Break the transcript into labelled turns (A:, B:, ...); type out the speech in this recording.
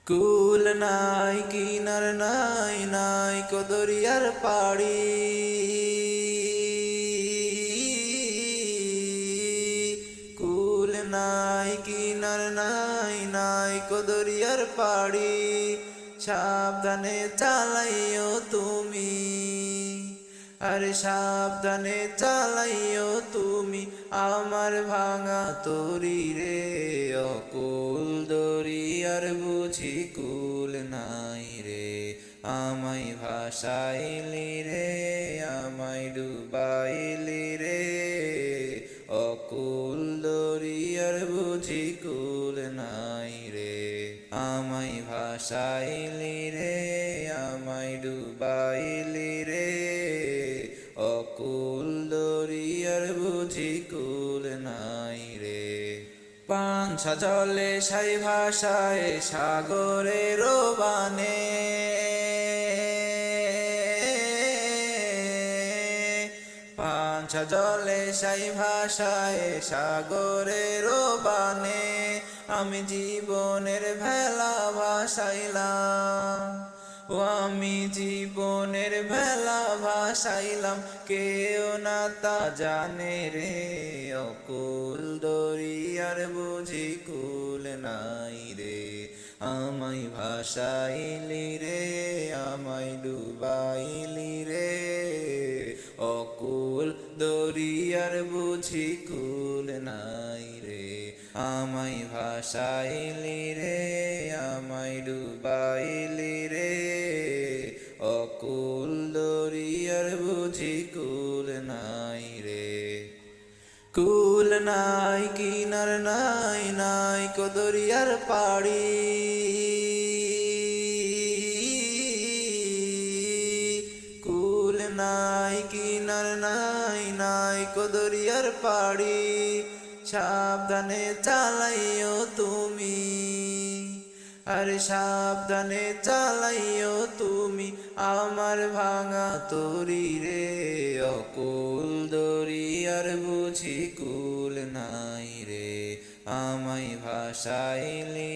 A: কুল নাই কিনার নাই নাই কদরিয়ার পাড়ি, কুল নাই কিনার নাই নাই কদরিয়ার পাড়ি। সাবধানে চালাইও তুমি, আরে সাবধানে চালাইও তুমি আমার ভাঙা তরি রে। অকুল দরিয়ার বুঝি কুল নাই রে, আমায় ভাসাইলি রে আমায় ডুবাইলি রে। অকুল দরিয়ার বুঝি কুল নাই রে, আমায় ভাসাইলি রে আমায় ডুবাইলি রে। অকুল দরিয়ার বুঝি কুল নাই রে। পাংশা জলে সাই ভাষায় সাগরের বানে, পাংশা জলে সাই ভাষায় সাগরের বানে। আমি জীবনের ভেলা ভাসাইলাম, ও আমি জীবনের ভেলা ভাসাইলাম, কেউ না তা জানে রে। অকুল দরিয়ার বুঝি কুল নাই রে, আমায় ভাসাইলি রে আমায় ডুবাইলি রে। অকুল দরিয়ার বুঝি কুল নাই রে, আমায় ভাসাইলি রে আমায় ডুবাইলি রে। অকুল দরিয়ার বুঝি কুল নাই রে। কুল নাই কিনার নাই নাই কদরিয়ার পাড়ি, কুল নাই কিনার নাই নাই কদরিয়ার পাড়ি। সাবধানে চালাইও তুমি, আরে সাবধানে চালাইও তুমি আমার ভাঙা তরি রে। অকুল দরিয়ার বুঝি কুল নাই রে, আমায় ভাসাইলি